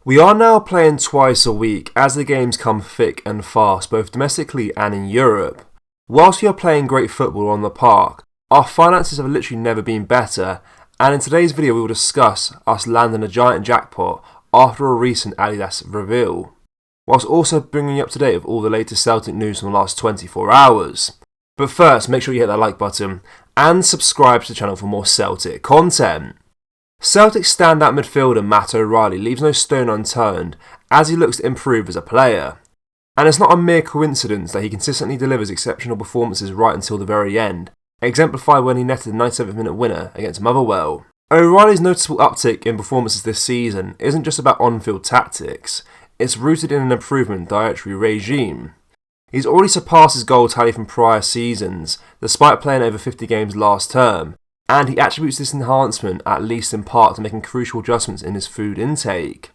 We are now playing twice a week as the games come thick and fast, both domestically and in Europe. Whilst we are playing great football on the park, our finances have literally never been better, and in today's video we will discuss us landing a giant jackpot after a recent Adidas reveal, whilst also bringing you up to date with all the latest Celtic news from the last 24 hours. But first, make sure you hit that like button and subscribe to the channel for more Celtic content. Celtic's standout midfielder Matt O'Reilly leaves no stone unturned as he looks to improve as a player. And it's not a mere coincidence that he consistently delivers exceptional performances right until the very end, exemplified when he netted the 97th minute winner against Motherwell. O'Reilly's noticeable uptick in performances this season isn't just about on-field tactics, it's rooted in an improvement dietary regime. He's already surpassed his goal tally from prior seasons, despite playing over 50 games last term, and he attributes this enhancement at least in part to making crucial adjustments in his food intake.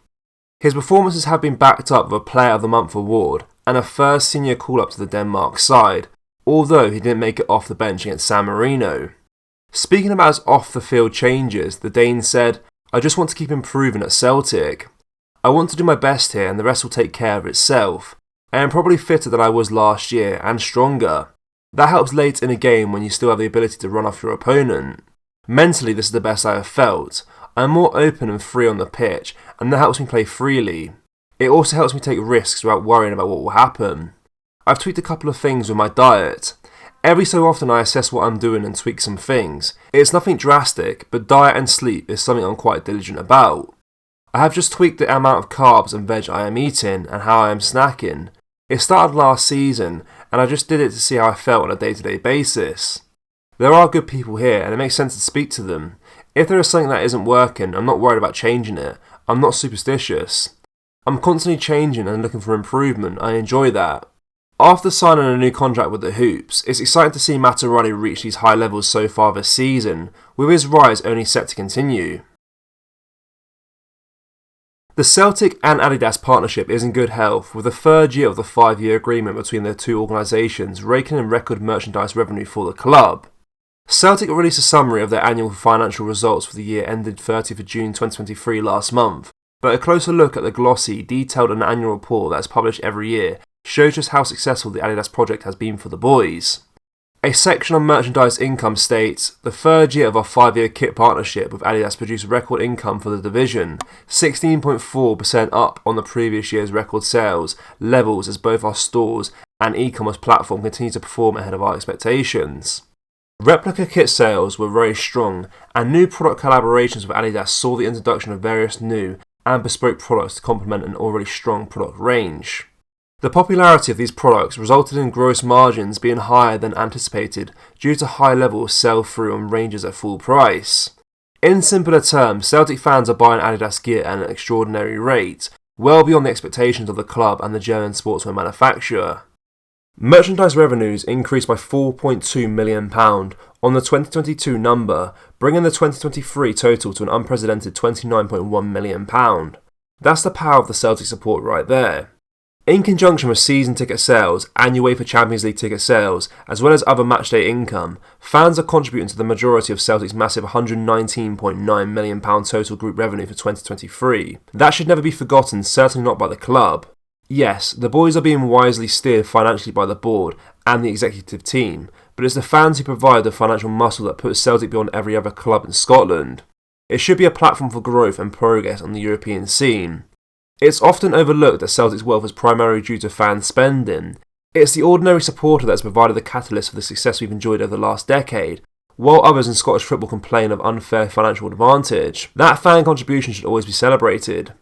His performances have been backed up with a Player of the Month award and a first senior call-up to the Denmark side, although he didn't make it off the bench against San Marino. Speaking about his off-the-field changes, the Dane said, "I just want to keep improving at Celtic. I want to do my best here and the rest will take care of itself. I am probably fitter than I was last year and stronger. That helps late in a game when you still have the ability to run off your opponent. Mentally, this is the best I have felt. I am more open and free on the pitch, and that helps me play freely. It also helps me take risks without worrying about what will happen. I've tweaked a couple of things with my diet. Every so often I assess what I'm doing and tweak some things. It's nothing drastic, but diet and sleep is something I'm quite diligent about. I have just tweaked the amount of carbs and veg I am eating and how I am snacking. It started last season, and I just did it to see how I felt on a day-to-day basis. There are good people here, and it makes sense to speak to them. If there is something that isn't working, I'm not worried about changing it. I'm not superstitious. I'm constantly changing and looking for improvement. I enjoy that." After signing a new contract with the Hoops, it's exciting to see Matt O'Reilly reach these high levels so far this season, with his rise only set to continue. The Celtic and Adidas partnership is in good health, with the third year of the 5-year agreement between the two organisations raking in record merchandise revenue for the club. Celtic released a summary of their annual financial results for the year ended 30th of June 2023 last month, but a closer look at the glossy, detailed and annual report that is published every year shows just how successful the Adidas project has been for the boys. A section on merchandise income states, "The third year of our 5-year kit partnership with Adidas produced record income for the division, 16.4% up on the previous year's record sales levels as both our stores and e-commerce platform continue to perform ahead of our expectations." Replica kit sales were very strong, and new product collaborations with Adidas saw the introduction of various new and bespoke products to complement an already strong product range. The popularity of these products resulted in gross margins being higher than anticipated due to high levels sell-through on ranges at full price. In simpler terms, Celtic fans are buying Adidas gear at an extraordinary rate, well beyond the expectations of the club and the German sportswear manufacturer. Merchandise revenues increased by £4.2 million on the 2022 number, bringing the 2023 total to an unprecedented £29.1 million. That's the power of the Celtic support right there. In conjunction with season ticket sales and UEFA Champions League ticket sales, as well as other matchday income, fans are contributing to the majority of Celtic's massive £119.9 million total group revenue for 2023. That should never be forgotten, certainly not by the club. Yes, the boys are being wisely steered financially by the board and the executive team, but it's the fans who provide the financial muscle that puts Celtic beyond every other club in Scotland. It should be a platform for growth and progress on the European scene. It's often overlooked that Celtic's wealth is primarily due to fan spending. It's the ordinary supporter that has provided the catalyst for the success we've enjoyed over the last decade, while others in Scottish football complain of unfair financial advantage. That fan contribution should always be celebrated.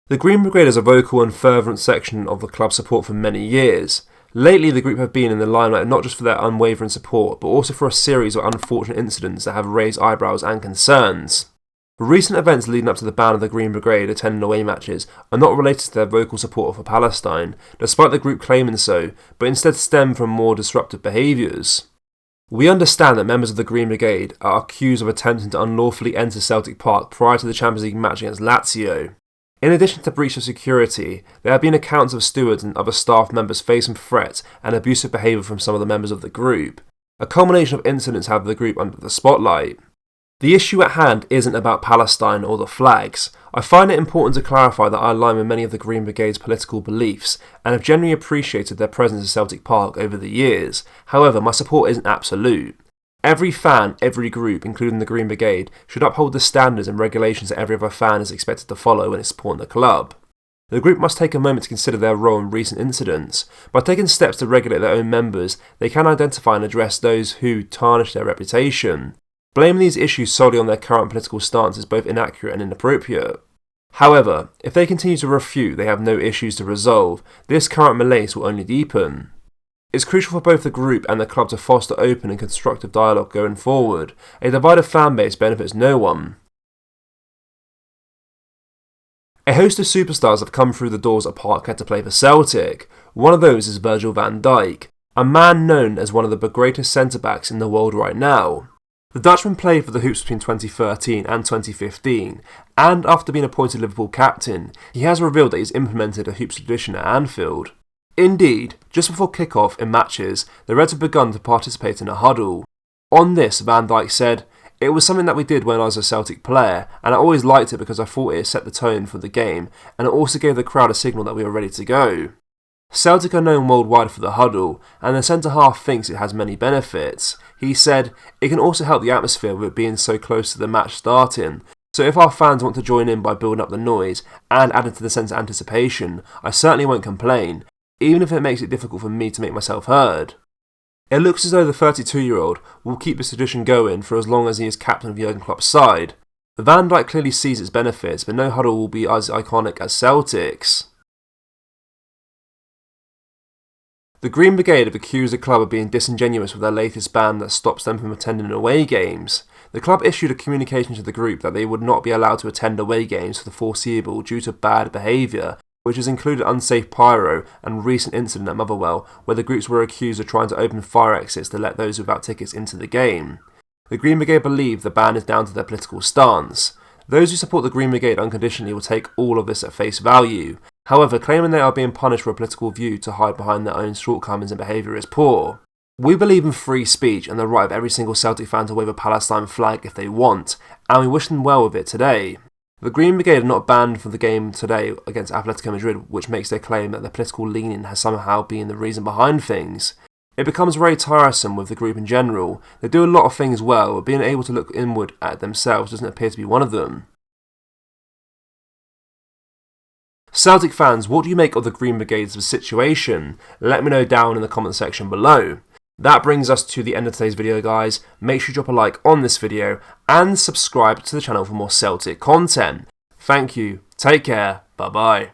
The Green Brigade is a vocal and fervent section of the club's support for many years. Lately, the group have been in the limelight not just for their unwavering support, but also for a series of unfortunate incidents that have raised eyebrows and concerns. Recent events leading up to the ban of the Green Brigade attending away matches are not related to their vocal support for Palestine, despite the group claiming so, but instead stem from more disruptive behaviours. We understand that members of the Green Brigade are accused of attempting to unlawfully enter Celtic Park prior to the Champions League match against Lazio. In addition to breach of security, there have been accounts of stewards and other staff members facing threats and abusive behaviour from some of the members of the group. A culmination of incidents have the group under the spotlight. The issue at hand isn't about Palestine or the flags. I find it important to clarify that I align with many of the Green Brigade's political beliefs and have generally appreciated their presence at Celtic Park over the years. However, my support isn't absolute. Every fan, every group, including the Green Brigade, should uphold the standards and regulations that every other fan is expected to follow when it's supporting the club. The group must take a moment to consider their role in recent incidents. By taking steps to regulate their own members, they can identify and address those who tarnish their reputation. Blaming these issues solely on their current political stance is both inaccurate and inappropriate. However, if they continue to refute they have no issues to resolve, this current malaise will only deepen. It's crucial for both the group and the club to foster open and constructive dialogue going forward. A divided fan base benefits no one. A host of superstars have come through the doors at Parkhead to play for Celtic. One of those is Virgil van Dijk, a man known as one of the greatest centre-backs in the world right now. The Dutchman played for the Hoops between 2013 and 2015, and after being appointed Liverpool captain, he has revealed that he's implemented a Hoops tradition at Anfield. Indeed, just before kick-off in matches, the Reds have begun to participate in a huddle. On this, Van Dijk said, "It was something that we did when I was a Celtic player, and I always liked it because I thought it set the tone for the game, and it also gave the crowd a signal that we were ready to go." Celtic are known worldwide for the huddle, and the centre-half thinks it has many benefits. He said, "It can also help the atmosphere with it being so close to the match starting, so if our fans want to join in by building up the noise and adding to the sense of anticipation, I certainly won't complain, even if it makes it difficult for me to make myself heard." It looks as though the 32-year-old will keep this tradition going for as long as he is captain of Jurgen Klopp's side. Van Dijk clearly sees its benefits, but no huddle will be as iconic as Celtic's. The Green Brigade have accused the club of being disingenuous with their latest ban that stops them from attending away games. The club issued a communication to the group that they would not be allowed to attend away games for the foreseeable due to bad behaviour, which has included unsafe pyro and recent incident at Motherwell where the groups were accused of trying to open fire exits to let those without tickets into the game. The Green Brigade believe the ban is down to their political stance. Those who support the Green Brigade unconditionally will take all of this at face value. However, claiming they are being punished for a political view to hide behind their own shortcomings and behaviour is poor. We believe in free speech and the right of every single Celtic fan to wave a Palestine flag if they want, and we wish them well with it today. The Green Brigade are not banned for the game today against Atletico Madrid, which makes their claim that their political leaning has somehow been the reason behind things. It becomes very tiresome with the group in general. They do a lot of things well, but being able to look inward at themselves doesn't appear to be one of them. Celtic fans, what do you make of the Green Brigade's situation? Let me know down in the comment section below. That brings us to the end of today's video, guys. Make sure you drop a like on this video and subscribe to the channel for more Celtic content. Thank you, take care, bye bye.